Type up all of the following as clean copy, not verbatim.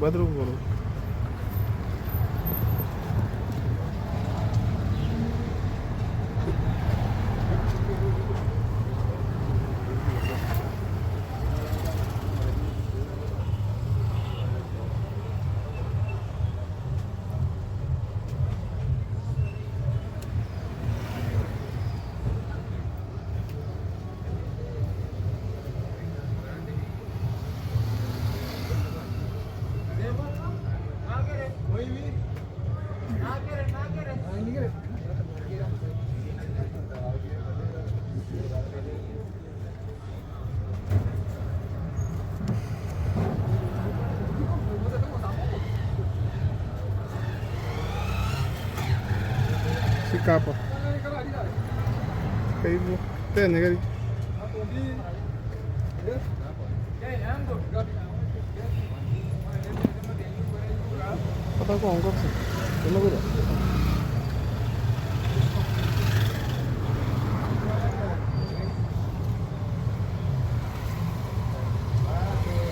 Badru bolo. Fica hapa. Fica hivyo. Tena gari. Pata kwa ongo sasa. Tuna gura.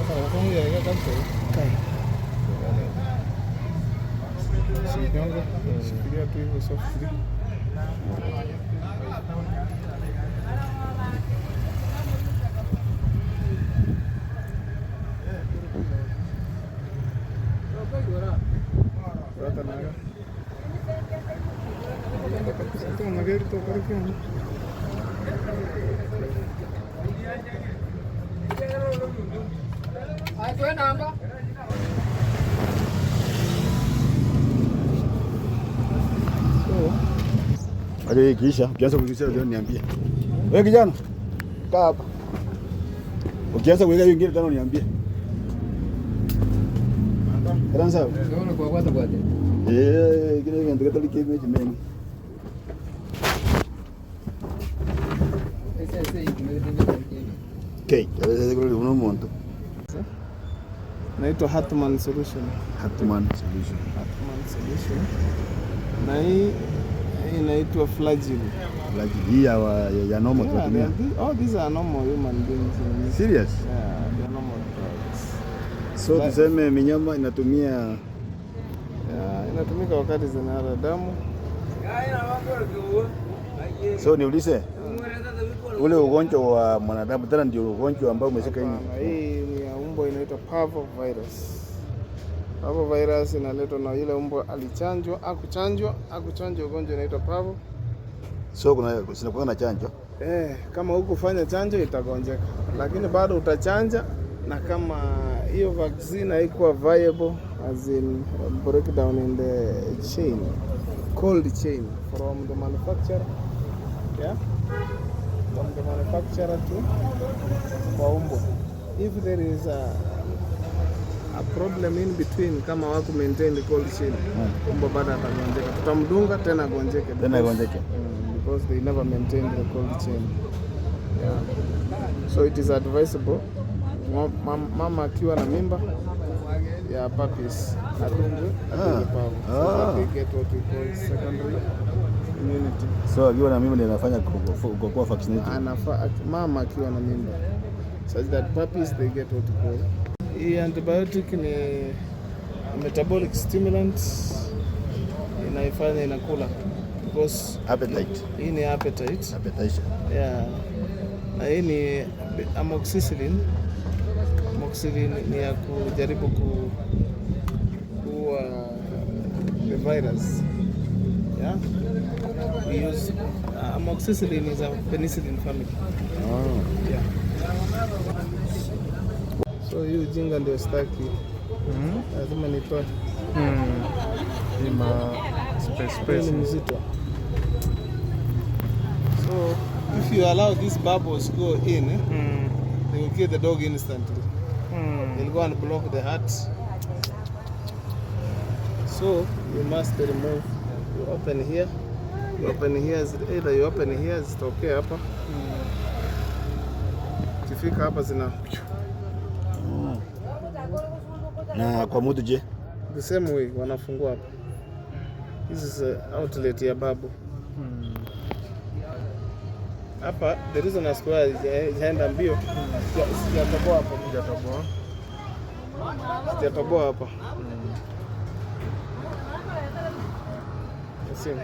Sasa kama yeye kabisa. Kai. Shikilia shikilia tu hivyo soft. Magari to करके हम आए तो है नाम का Aje ikiisha ukianza kuingiza leo niambie. Wewe kijana kaa hapa. Ukianza kuweka hiyo ingine tano niambie. Kranza. Unaona kwa kwata kwata. Kile ndio kitali kimeji mengi. Okay, taweza kule uno monto. Naitwa Hatman Solution. Hatman Solution. Hatman Solution. Na hii inaitwa Flagyl. Flagyl ya normal tunatumia. Oh, these are normal human beings. Serious? Yeah, they are normal drugs. So tuseme minyama inatumia inatumika wakati zinara damu. So niulize ule ugonjwa wa mwanadamu tena ndio ugonjwa ambao umeshika hii. Hii ni ya umbo inaitwa parvovirus. Parvovirus inaletwa na ile umbo alichanjwa, akuchanjwa ugonjwa inaitwa parvo. So kuna na chanjo? Kama hukufanya chanjo itagonjeka. Lakini bado utachanja, na kama hiyo vaccine haikuwa viable as in breakdown in the chain, cold chain from the manufacturer. Yeah? From the manufacturer to kwa umbo. If there is a problem in between, kama waku maintain the cold chain, umbo bado atagonjeka. Tutamdunga tena gonjeke. Because they never maintained the cold chain. Yeah. So it is advisable mama akiwa na mimba ya puppies adungwe pavu. So they get what we call secondary immunity. So akiwa na mimba ndio anafanya kwa vaccinated. Mama akiwa na mimba, such that puppies they get what we call. Hii antibiotic ni metabolic stimulant, inaifanya inakula. Because appetite. Hii ni appetite. Appetition. Yeah. Na hii ni amoxicillin. Amoxicillin ni ya kujaribu kuua the virus. Yeah. We use amoxicillin is a penicillin family. Oh. Yeah. So hii ujinga ndio staki. Lazima nitoe. Space mzito. So if you allow these bubbles go in, they will kill the dog instantly. They'll go and block the heart. So you must remove. You open here. You open here. Either you open here, zitokea hapa. Kifika hapa zina. Na kwa mudu je? The same way wanafungua hapa. This is a outlet ya babu. Hapa the reason as why jaenda mbio sijatoboa hapo, Sijatoboa hapa. Simu.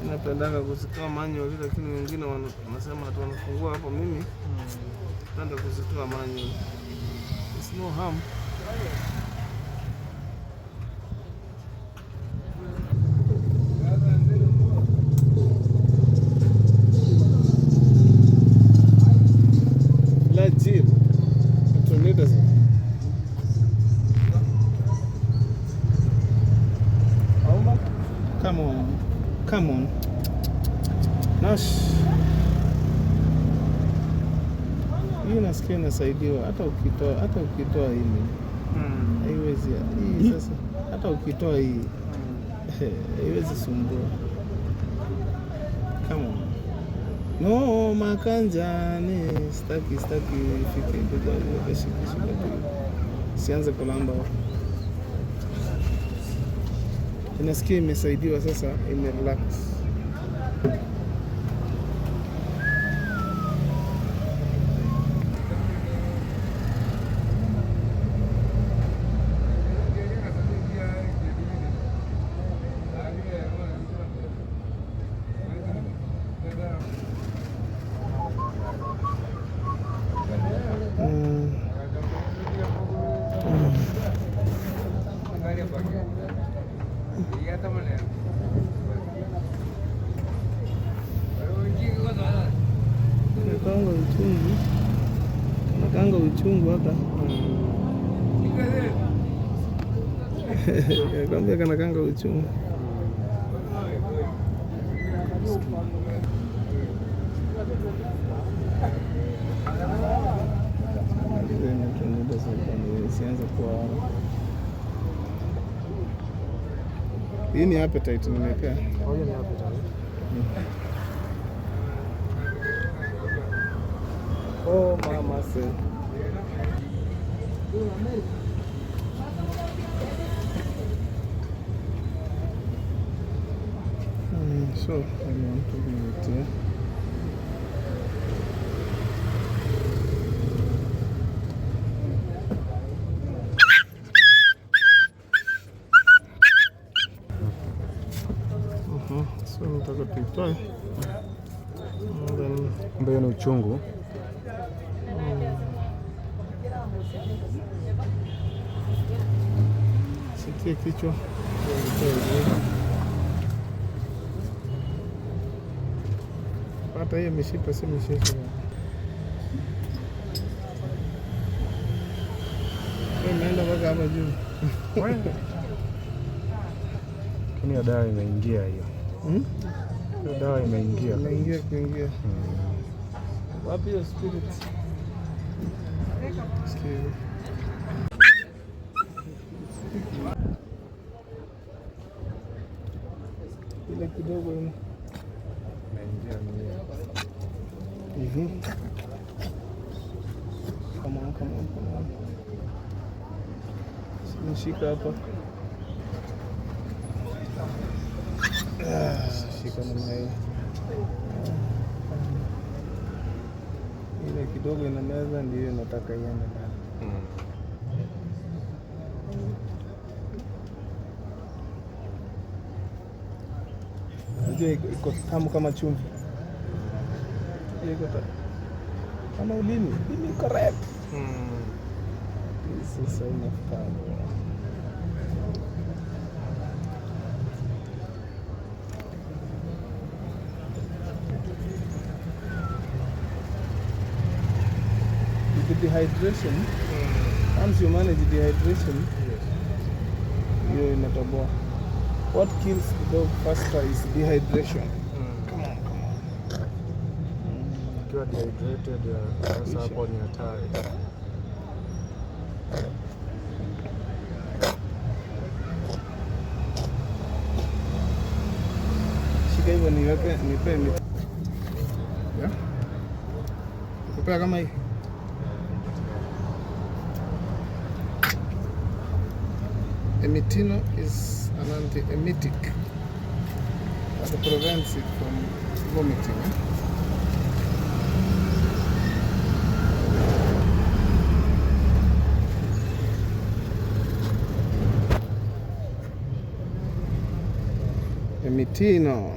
Napendanga kuzitoa manual, lakini wengine wanasema watu wanafungua hapo. Mimi napenda kuzitoa manual. It's no harm. Legit. Tornadoes. Come on. Come on. Nash. Hii nasikia inasaidiwa hata ukitoa hii. Haiwezi. Hii sasa hata ukitoa hii haiwezi sumbua. Come on. No, makanjani staki ifike ndio shikisha tu. Sianze kulamba. Inasikia imesaidiwa sasa, imerelax. Nakanga uchungu hapa. Kwambia kanakanga uchungu. Sianza kwa hii ni appetite nimepea. Hiyo ni appetite. Oh mama said. So I want to do it here. So nataka tuitoe. Mbona ni uchungu? Sikia kichwa. Hata hiyo mishipa si mishipa. Imeenda mpaka hapa juu. Kama dawa imeingia hiyo. Hiyo dawa imeingia. Kuingia. Wapi hiyo spirit? Sikia. Ile kidogo imeingia mwenyewe. Come on. Shika hapa. Shika namna hiyo. Ile kidogo ina meza ndio nataka iende ndani. Unajua iko tamu kama chumvi. Iko kama ulimi. Ulimi correct. Sasa inafaa. Dehydration. Once you manage dehydration, hiyo inatoboa. What kills the dog faster is dehydration. Come on. Ukiwa dehydrated sasa hapo ni hatari. Shika hivyo niweke, nipe miti. Yeah. Kupea kama hii. Emitino is an anti-emetic that prevents it from vomiting. Emitino.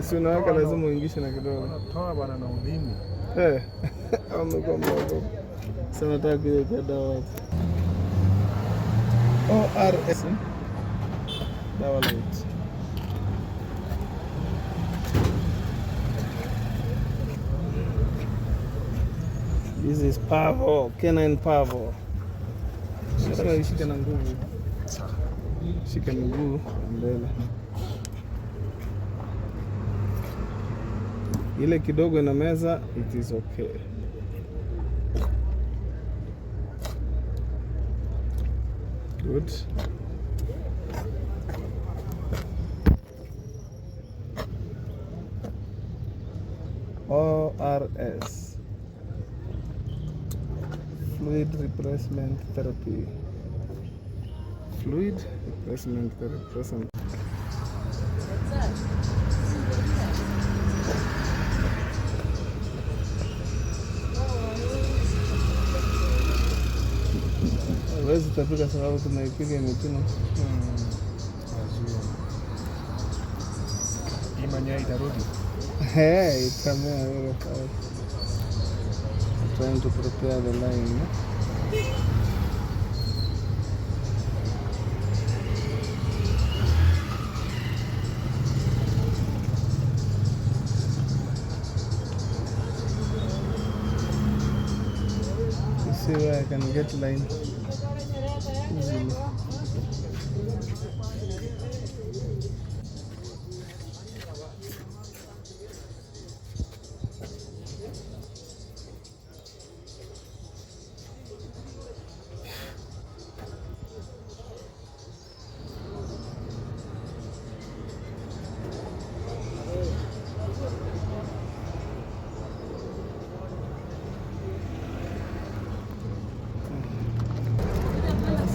Si unaweka lazima uingishe na kidogo. Toa bana na ulimi. Amekuwa mdogo. Sasa nataka kuweka dawa. ORS. Dawa light. This is Pavo, Canine Pavo. Sasa shika na nguvu. Shika miguu mbele. Ile kidogo ina meza, it is okay. Good. ORS. Fluid replacement therapy. Fluid replacement therapy. Huwezi tapika sababu tunaipiga Emitino. Hii manyoya itarudi. Itamea wewe sawa. Trying to prepare the line. See where I can get line easily.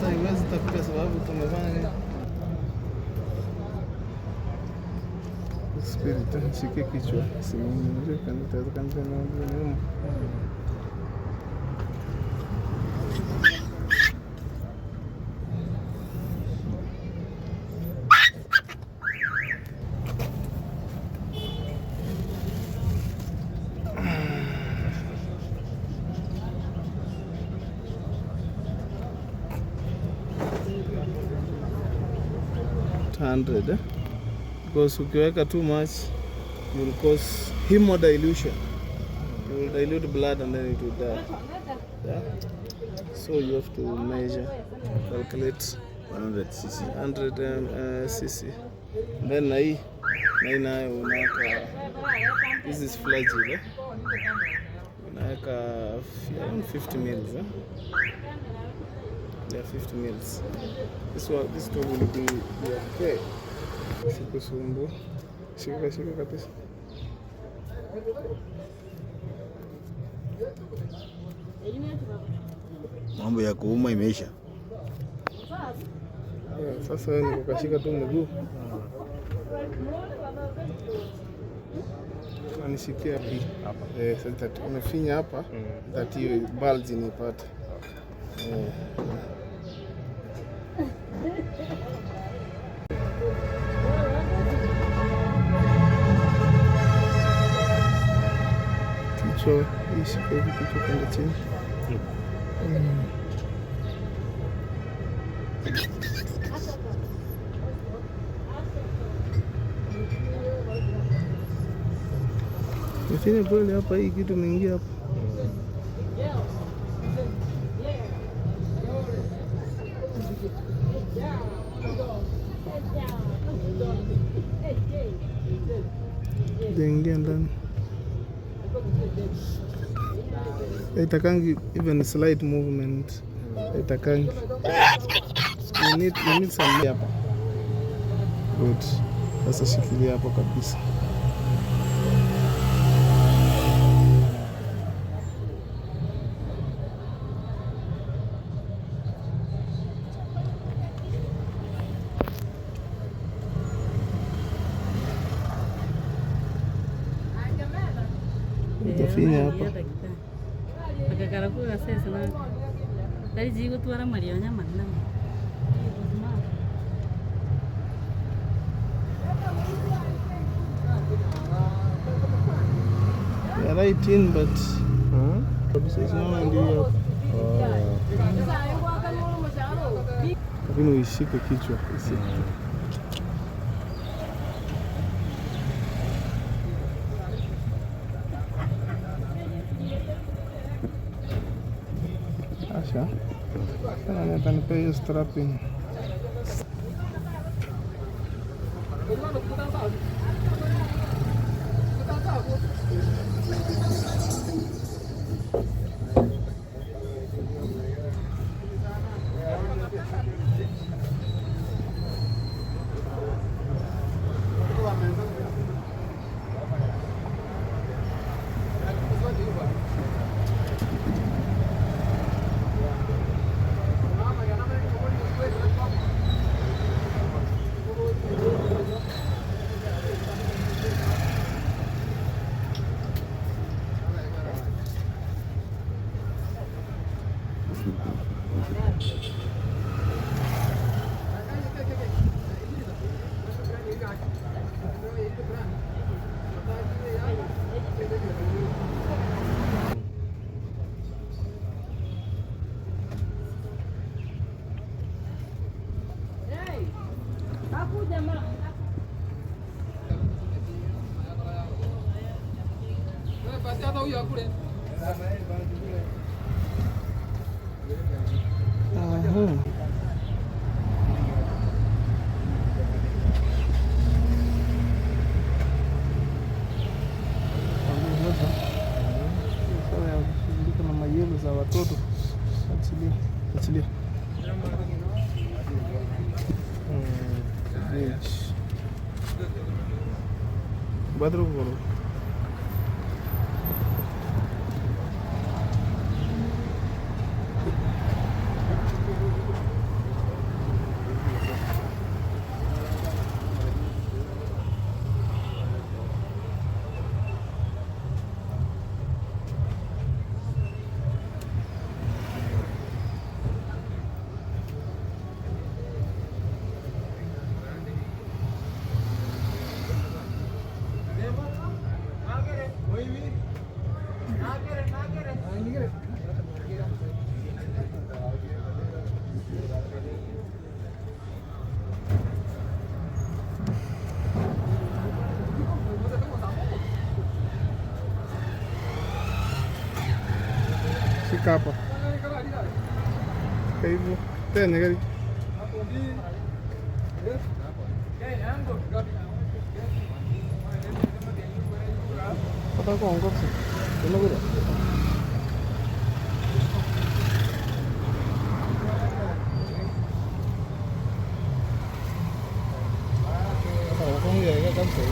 Haiwezi tapika sababu tumefanya nini? Spirit, shike kichwa. Simu kanitaweza kanisa na nyuma. Because ukiweka too much you will cause hemodilution. You will dilute blood and then it will die. Yeah? So you have to measure, calculate 100 cc. 100 cc. Then na hii nayo unaweka, this is flagyl, unaweka around 50 mils. Yeah, 50 mils. This one will be okay. Sikusumbu. Shika kabisa. Mambo ya kuuma imeisha. Sasa wewe niko kashika tu mguu. Anishikia hapa. Sasa umefinya hapa, that hiyo bulge nipate. Kichwa, ishika hivi kichwa kwenda chini. Mfine pole hapa, hii kitu mingia hapa. Ingia ndani. Itakangi even slight movement. Itakangi. You need some hapa. Good. Sasa shikilia hapo kabisa. Utafinya hapa. Akakarakura sasa na kari jigo twara Mario nyama na Yeah, right in, but kabisa sana ndio hapo. Lakini uishike kichwa isiki. Asha. Sana natanipa hiyo strapping. Na mayelo za watoto. Achilia. Badro bolo. Shika hapa. Kwa hivyo tena gari. Pata kwa ngozi. Tena gari. Không về cái cắm sỉ.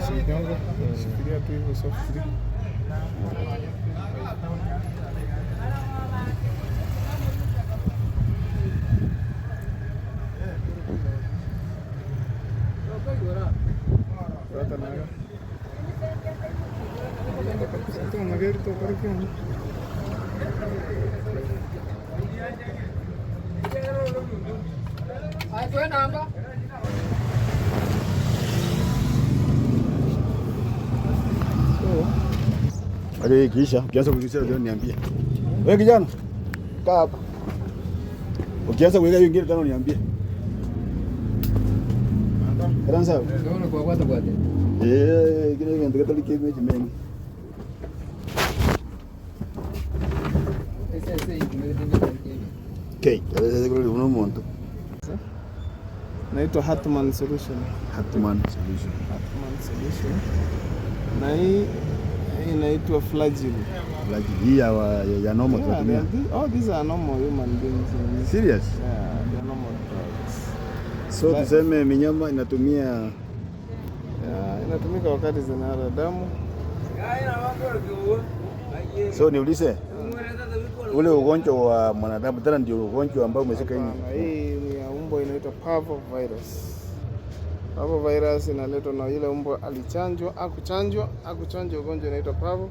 Shikianga, shikilia tu hivyo softly. Rata naga. Satu magari tu parking. Ay, tuwe namba. Aje kisha ukianza kugusia leo niambie. Wewe kijana, kaa hapa. Ukianza kuweka hiyo ingine tano niambie. Kranza. Naona kwa kwata kwata. Kile ndio kile kimeji mengi. Sasa hivi tumetengeneza kitu. Okay, uno monto. Naitwa Hatman Solution. Hatman Solution. Hatman Solution. Na hii inaitwa Flagyl. Hii ya normal tunatumia. Oh, these are normal human beings. Serious? Yeah, they are normal drugs. So tuseme minyama inatumia inatumika wakati zinara damu. So niulize, ule ugonjwa wa mwanadamu tena ndio ugonjwa ambao umeshika hii? Hii ni ya umbo inaitwa parvovirus. Parvovirus inaletwa na ile umbo alichanjwa, akuchanjwa ugonjwa inaitwa parvo.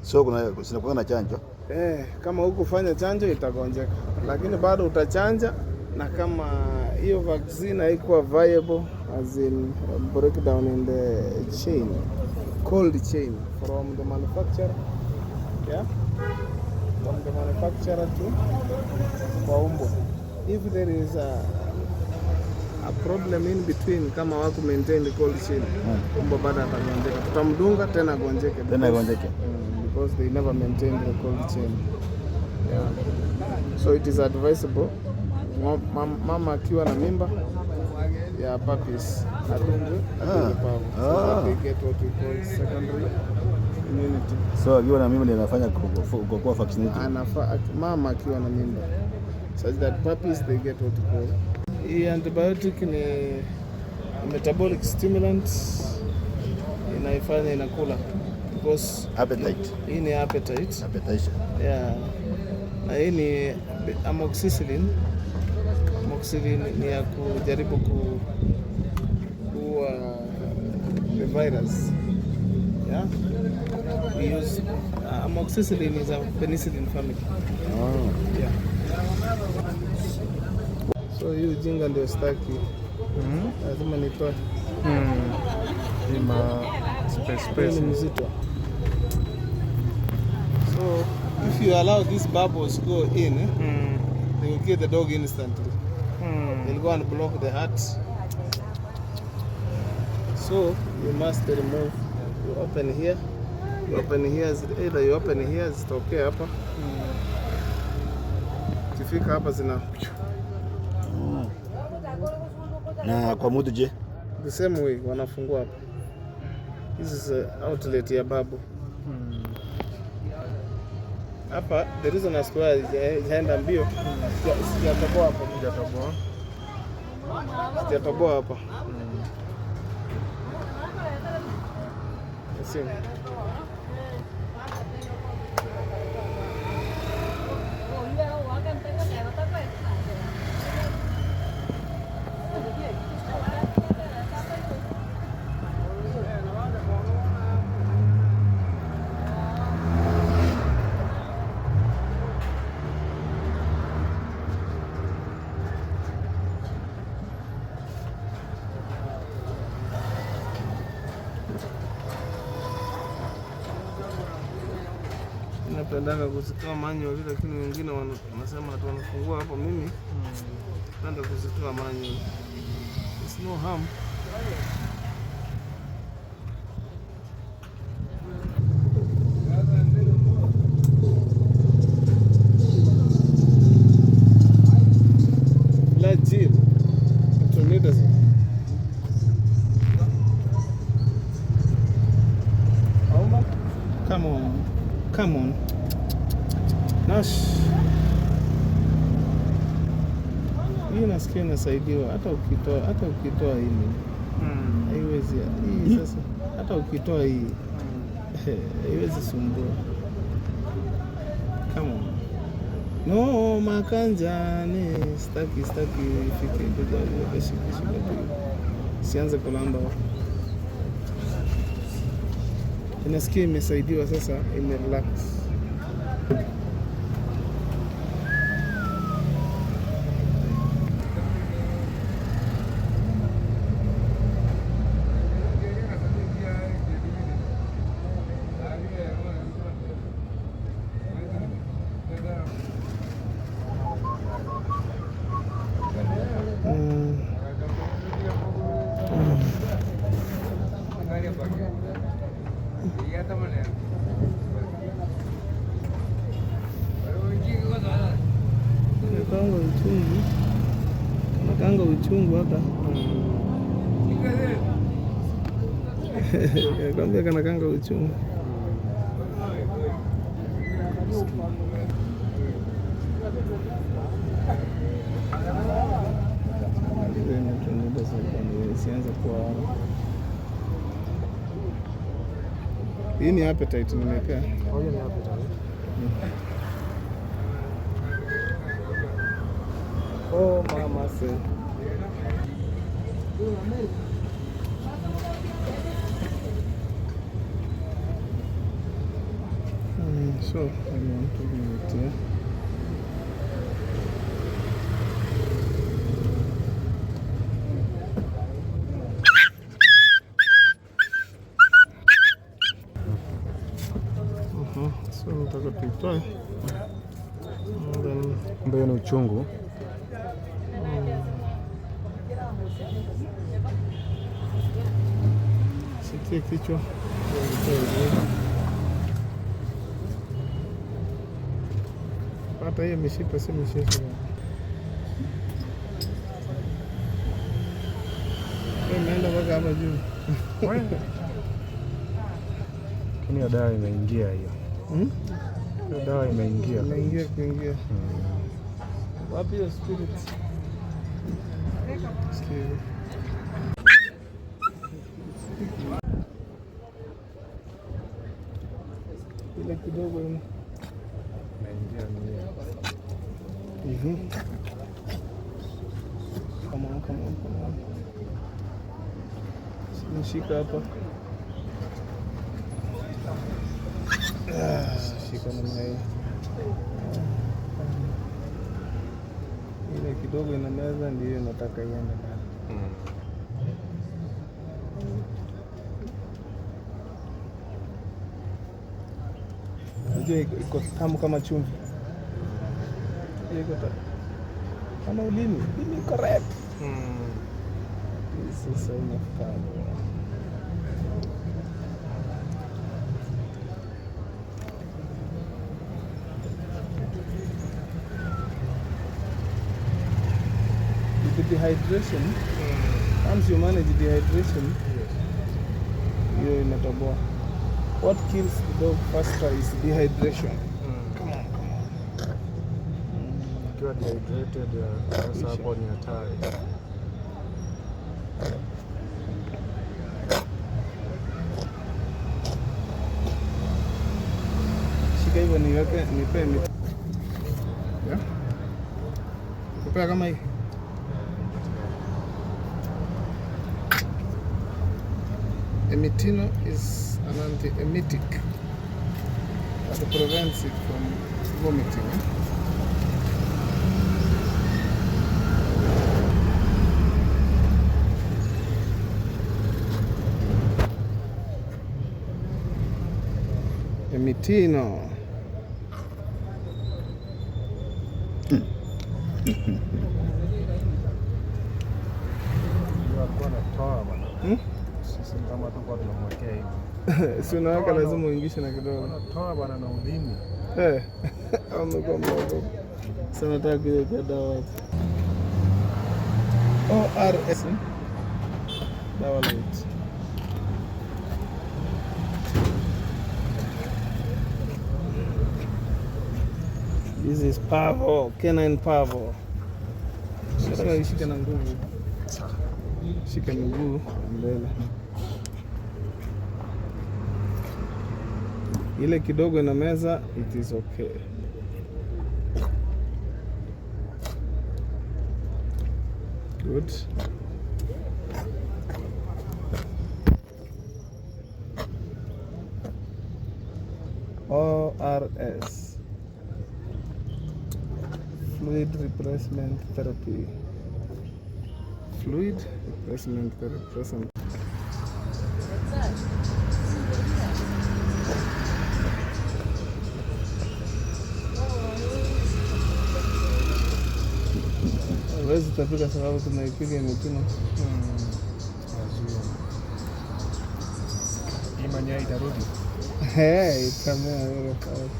So kuna na chanjo? Kama hukufanya chanjo itagonjeka, lakini bado utachanja, na kama hiyo vaccine haikuwa viable, as in breakdown in the chain, cold chain from the manufacturer, from the manufacturer to kwa umbo. If there is a problem in between, kama waku maintain the cold chain, umbo bado atagonjeka, tutamdunga tena agonjeke, because they never maintained the cold chain. So it is advisable mama akiwa na mimba ya puppies adungwe parvo, so that they get what we call secondary immunity. So akiwa na mimba ndio anafanya kwa vaccinated. Mama akiwa na mimba, such that puppies they get what we call. Hii antibiotic ni metabolic stimulant, inaifanya inakula, because appetite. Hii ni appetite. Yeah. Na hii ni amoxicillin. Amoxicillin ni ya kujaribu kuua the virus. Yeah. We use amoxicillin is a penicillin family. Yeah. So hii ujinga ndio staki. Lazima nitoe. Space mzito. So if you allow these bubbles go in, they will kill the dog instantly. They'll go and block the heart. So you must remove. You open here. Either you open here zitokea hapa. Kifika hapa zina. Na kwa mudu je? The same way wanafungua hapa. This is outlet ya babu. Hapa the reason as to why jaenda mbio, sijatoboa hapa, sijatoboa hapa. See. Napendanga kuzitoa manual, lakini wengine wanasema watu wanafungua hapo. Mimi napenda kuzitoa manual. It's no harm. Flagyl. Come on. Nash. Hii nasikia inasaidiwa hata ukitoa hii. Haiwezi. Hii sasa hata ukitoa hii haiwezi sumbua. Come on. No, makanjani staki ifike kuja shika tu. Sianze kulamba. Inasikia imesaidiwa sasa, imerelax. kanakaanga uchungu. Kanakaanga uchungu haka. Kwambia kanakaanga uchungu. Sianza kwa hii ni appetite nimepea. Hiyo ni appetite. Oh mama say. So I want to eat here. So nataka tuitoe. Kumbe ni uchungu. Sitie kichwa. Pata hiyo mishipa, si mishipa. Imeenda mpaka hapa juu. Hiyo dawa imeingia hiyo. Hiyo dawa imeingia. Kuingia. Wapi hiyo spirit? Ile kidogo imeingia. Come on. Shika hapa. Shika namna hii. Ile kidogo inameza, ndio nataka iende ndani. Unajua iko tamu kama chumvi. Iko kama ulimi. Ulimi correct. Sasa inafaa. The dehydration, once you manage dehydration, hiyo inatoboa. What kills the dog faster is dehydration. Come on. Ukiwa dehydrated, sasa hapo ni hatari. Shika hivyo niweke, nipe miti. Yeah? Kupea kama hii. Emetino is an antiemetic that prevents it from vomiting. Emetino. Kama tu kwa tunamwekea hivi. Si unaweka lazima uingishe na kidogo. Toa bwana na ulimi. Amekuwa mdogo. Sasa nataka kuweka dawa hapo. ORS. Dawa light. This is Pavo, canine Pavo. Sasa ishike na nguvu. Shika miguu mbele. Ile kidogo na meza, it is okay. Good. ORS. Fluid replacement therapy. Fluid replacement therapy. Huwezi tapika sababu tunaipiga Emetino. Imanya itarudi. Itamea very fast.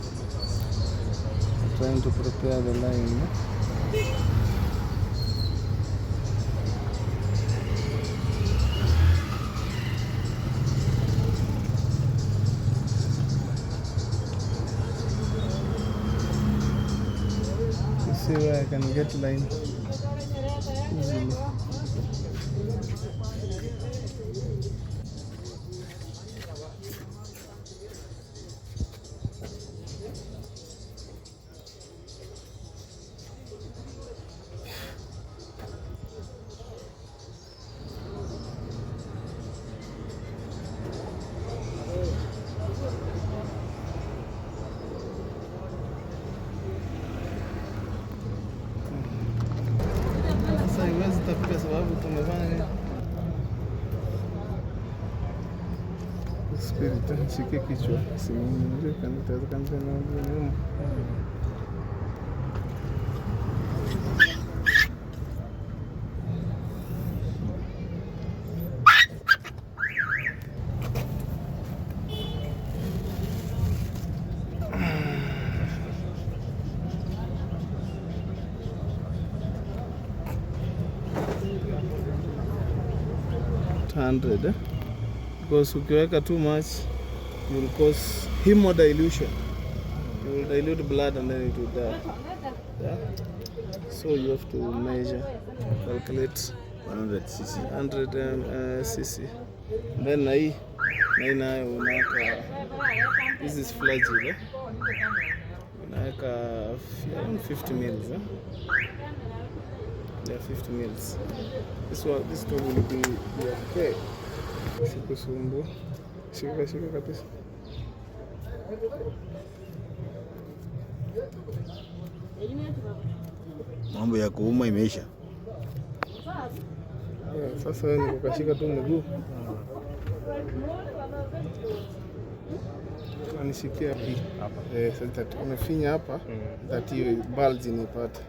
Trying to prepare the line. See where I can get line easily. Sasa iwezi tapika sababu tumefanya nini? Spirit, nishike kichwa. Simuingie kanitaweza kanisa na nyuma. Because ukiweka too much you will cause hemodilution. You will dilute blood and then it will die. Yeah? So you have to measure, calculate 100 cc. 100 cc. Then na hii nayo unaweka, this is flagyl, eh? Unaweka around 50 mils, eh? Yeah, 50 mils. This one will be okay. Sikusumbu. Shika kabisa. Mambo ya kuuma imeisha. Yeah, sasa wewe ni kukashika tu mguu. Anishikia hapa. Sasa umefinya hapa, that hiyo bulge inipate.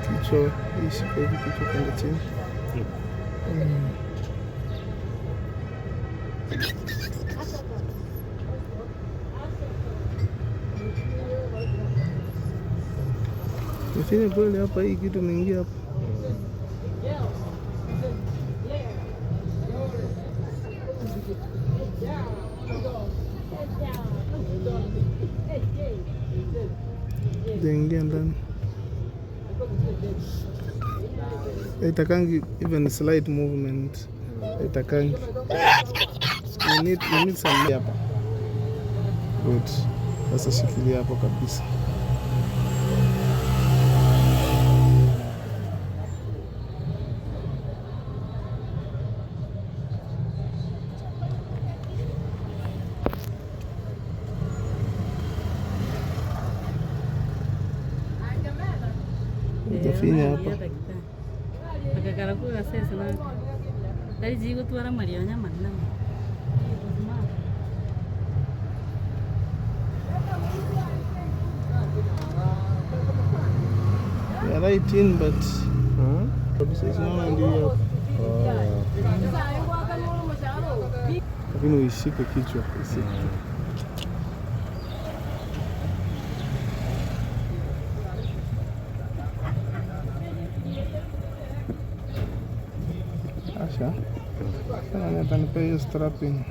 Kichwa, ishika hivi kichwa kwenda chini. Mfine kweli hapa, hii kitu imeingia hapa. Jaingia ndani. Haitakangi even slight movement. Haitakangi. You need some hapa. Good. Sasa shikilia hapo kabisa. Utafinya hapa. Akakarakura sasa na dari jigo tuara Mario nyaman na. We are right in, but it's not ndio hapo. Lakini uishike kichwa. Asha. Sana natanipa hiyo strapping.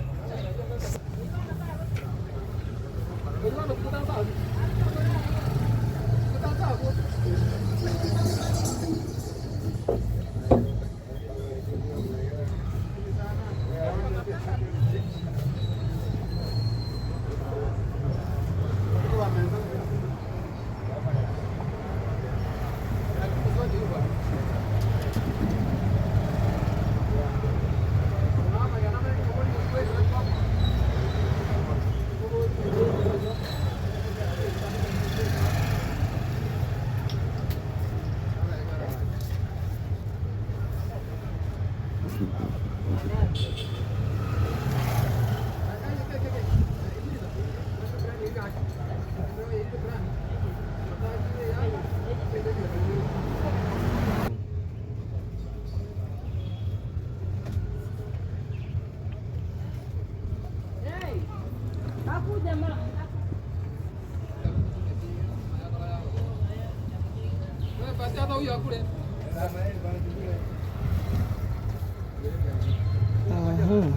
Aha.